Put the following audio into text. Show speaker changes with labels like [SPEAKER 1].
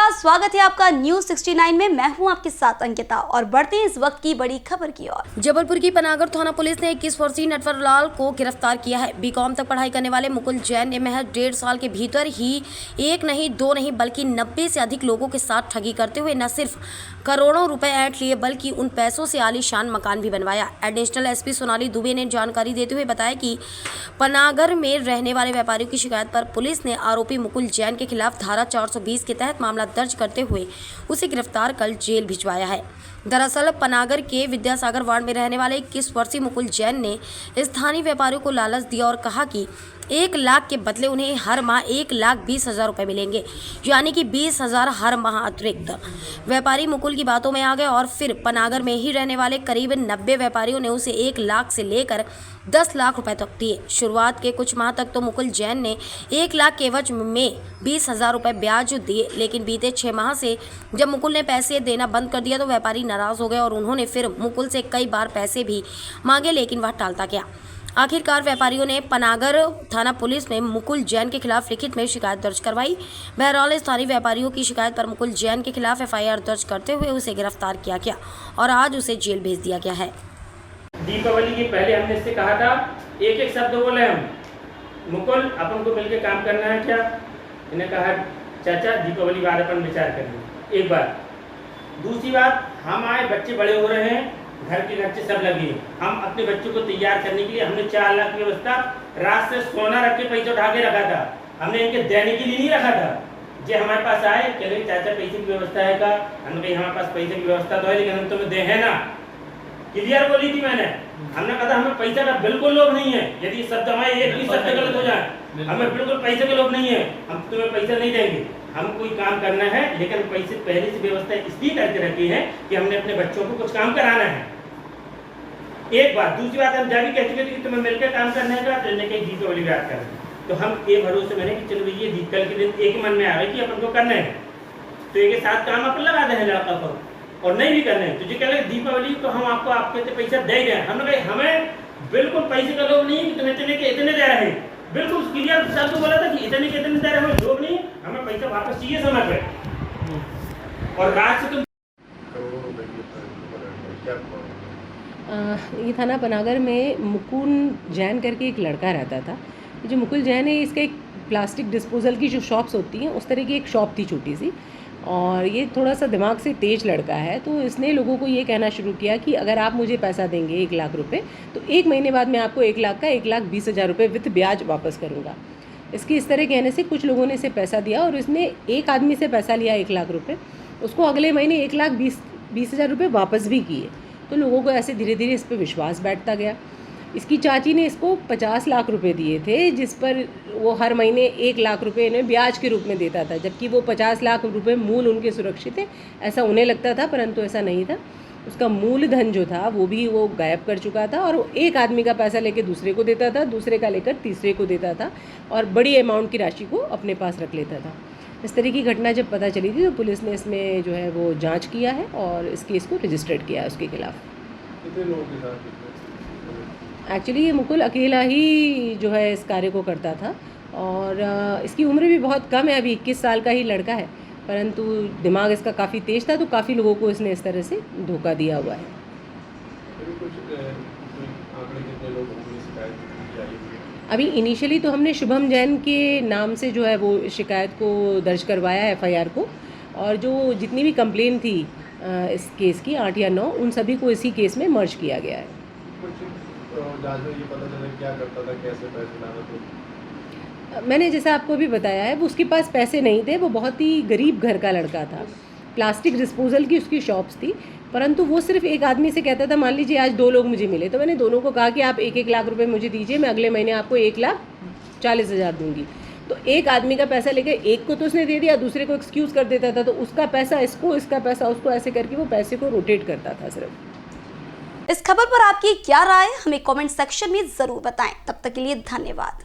[SPEAKER 1] नमस्कार, स्वागत है आपका न्यूज 69 में। मैं हूं आपके साथ अंकिता और बढ़ते हैं इस वक्त की बड़ी खबर की ओर।
[SPEAKER 2] जबलपुर की पनागर थाना पुलिस ने 21 वर्षीय नटवर लाल को गिरफ्तार किया है। बीकॉम तक पढ़ाई करने वाले मुकुल जैन ने महज 1.5 साल के भीतर ही एक नहीं दो नहीं बल्कि 90 से अधिक लोगों के साथ ठगी करते हुए न सिर्फ करोड़ों रुपए ऐंठ लिए बल्कि उन पैसों से आलीशान मकान भी बनवाया। एडिशनल एसपी सोनाली दुबे ने जानकारी देते हुए बताया कि पनागर में रहने वाले व्यापारियों की शिकायत पर पुलिस ने आरोपी मुकुल जैन के खिलाफ धारा 420 के तहत मामला दर्ज करते हुए उसे गिरफ्तार कर जेल भिजवाया है। दरअसल पनागर के विद्यासागर वार्ड में रहने वाले 21 वर्षीय मुकुल जैन ने स्थानीय व्यापारियों को लालच दिया और कहा कि 1 लाख के बदले उन्हें हर माह 1,20,000 रुपये मिलेंगे, यानी कि 20,000 हर माह अतिरिक्त। व्यापारी मुकुल की बातों में आ गए और फिर पनागर में ही रहने वाले करीब 90 व्यापारियों ने उसे 1 लाख से लेकर 10 लाख रुपए तक दिए। शुरुआत के कुछ माह तक तो मुकुल जैन ने 1 लाख के एवज में 20,000 रुपये ब्याज दिए, लेकिन बीते 6 माह से जब मुकुल ने पैसे देना बंद कर दिया तो व्यापारी नाराज हो गए और उन्होंने फिर मुकुल से कई बार पैसे भी मांगे, लेकिन वह टालता गया। आखिरकार व्यापारियों ने पनागर थाना पुलिस में मुकुल जैन के खिलाफ लिखित में शिकायत दर्ज करवाई। बहरहाल स्थानीय व्यापारियों की शिकायत पर मुकुल जैन के खिलाफ FIR दर्ज करते हुए उसे गिरफ्तार किया गया और आज उसे जेल भेज दिया गया है।
[SPEAKER 3] दीपावली के पहले हमने इससे कहा था, एक एक शब्द बोले हम, मुकुल अपन को मिलकर काम करना है क्या? इन्हें कहा चाचा दीपावली बाद अपन विचार करेंगे। एक बात। दूसरी बात, हम आए, बच्चे बड़े हो रहे हैं, घर के खर्चे सब लगे। हम अपने बच्चों को तैयार करने के लिए हमने 4 लाख की व्यवस्था रात से सोना रख के पैसे उठा के रखा था। हमने इनके देने के लिए नहीं रखा था। जो हमारे पास आए कह रहे चाचा पैसे की व्यवस्था है का? हमने कही हमारे पास पैसे की व्यवस्था तो है, लेकिन हम तुम्हें दे है ना। क्लियर बोली थी मैंने। हमने कहा हमें पैसा का बिल्कुल लोभ नहीं है। यदि शब्द हमारे एक भी शब्द गलत हो जाए, हमें बिल्कुल पैसे का लोभ नहीं है। हम तुम्हें पैसा नहीं देंगे, हम कोई काम करना है, लेकिन पैसे पहले से व्यवस्था इसलिए करके रखी है कि हमने अपने बच्चों को कुछ काम कराना है। एक बात। दूसरी बात, हम जाके कह चुके थे कि तुम्हें मिलकर काम करना है का? तो कहीं दीपावली बात कर, तो हम ये भरोसे मैंने कि चलो ये कल के दिन एक मन में आ गए कि अपन को करना है, तो एक साथ काम अपन लगा दें लड़का को, और नहीं भी करने तो जो कह रहे दीपावली को हम आपको आपके पैसा दे रहे हैं। हमने कहा हमें बिल्कुल पैसे का लोभ नहीं है कि तुम इतने के इतने दे रहे हैं। बिल्कुल क्लियर साहब को बोला था कि इतने के इतने दे रहे, हमें लोभ नहीं, हमें पैसा वापस चाहिए समय पे। और रात से तुम
[SPEAKER 4] ये थाना पनागर में मुकुल जैन करके एक लड़का रहता था। जो मुकुल जैन है, इसका एक प्लास्टिक डिस्पोजल की जो शॉप्स होती हैं उस तरह की एक शॉप थी छोटी सी, और ये थोड़ा सा दिमाग से तेज लड़का है। तो इसने लोगों को ये कहना शुरू किया कि अगर आप मुझे पैसा देंगे 1 लाख रुपए तो 1 महीने बाद मैं आपको 1 लाख का 1,20,000 रुपये विथ ब्याज वापस करूँगा। इसकी इस तरह कहने से कुछ लोगों ने इसे पैसा दिया और इसने एक आदमी से पैसा लिया 1 लाख रुपये, उसको अगले महीने 1,20,000 रुपये वापस भी किए। तो लोगों को ऐसे धीरे धीरे इस पर विश्वास बैठता गया। इसकी चाची ने इसको 50 लाख रुपए दिए थे, जिस पर वो हर महीने 1 लाख रुपए इन्हें ब्याज के रूप में देता था, जबकि वो 50 लाख रुपए मूल उनके सुरक्षित थे, ऐसा उन्हें लगता था, परंतु ऐसा नहीं था। उसका मूलधन जो था वो भी वो गायब कर चुका था और एक आदमी का पैसा लेकर दूसरे को देता था, दूसरे का लेकर तीसरे को देता था और बड़ी अमाउंट की राशि को अपने पास रख लेता था। इस तरह की घटना जब पता चली थी तो पुलिस ने इसमें जो है वो जांच किया है और इस केस को रजिस्टर्ड किया है उसके खिलाफ।
[SPEAKER 5] कितने लोगों के साथ?
[SPEAKER 4] एक्चुअली ये मुकुल अकेला ही जो है इस कार्य को करता था और इसकी उम्र भी बहुत कम है, अभी 21 साल का ही लड़का है, परंतु दिमाग इसका काफ़ी तेज था, तो काफ़ी लोगों को इसने इस तरह से धोखा दिया हुआ है। अभी इनिशियली तो हमने शुभम जैन के नाम से जो है वो शिकायत को दर्ज करवाया है FIR को, और जो जितनी भी कंप्लेन थी इस केस की 8 या 9 उन सभी को इसी केस में मर्ज किया गया है।
[SPEAKER 5] जांच में ये पता चला क्या करता था, कैसे पैसे लाना था?
[SPEAKER 4] मैंने जैसा आपको भी बताया है, वो उसके पास पैसे नहीं थे, वो बहुत ही गरीब घर का लड़का था। प्लास्टिक डिस्पोजल की उसकी शॉप्स थी, परंतु वो सिर्फ एक आदमी से कहता था, मान लीजिए आज 2 लोग मुझे मिले तो मैंने दोनों को कहा कि आप 1-1 लाख रुपए मुझे दीजिए, मैं अगले महीने आपको 1,40,000 दूंगी। तो एक आदमी का पैसा लेकर एक को तो उसने दे दिया, दूसरे को एक्सक्यूज़ कर देता था, तो उसका पैसा इसको, इसका पैसा उसको, ऐसे करके वो पैसे को रोटेट करता था सिर्फ।
[SPEAKER 1] इस खबर पर आपकी क्या राय, हमें कमेंट सेक्शन में जरूर बताएं। तब तक के लिए धन्यवाद।